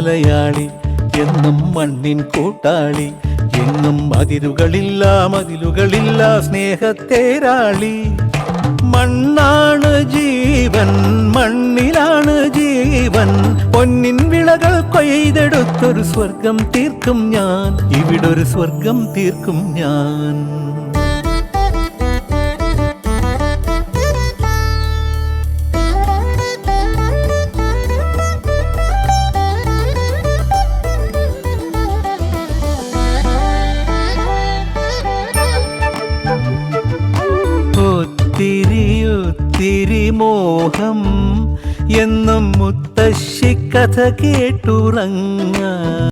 മലയാളി എന്നും മണ്ണിൻ കൂട്ടാളി, എങ്ങും അതിരുകളില്ല മതിലുകളില്ല സ്നേഹത്തേരാളി. മണ്ണാണ് ജീവൻ, മണ്ണിലാണ് ജീവൻ, പൊന്നിൻ വിളകൾ കൊയ്തെടുത്തൊരു സ്വർഗം തീർക്കും ഞാൻ, ഇവിടൊരു സ്വർഗം തീർക്കും ഞാൻ. ഒത്തിരി മോഹം എന്നും മുത്തശ്ശി കഥ കേട്ടുറങ്ങ.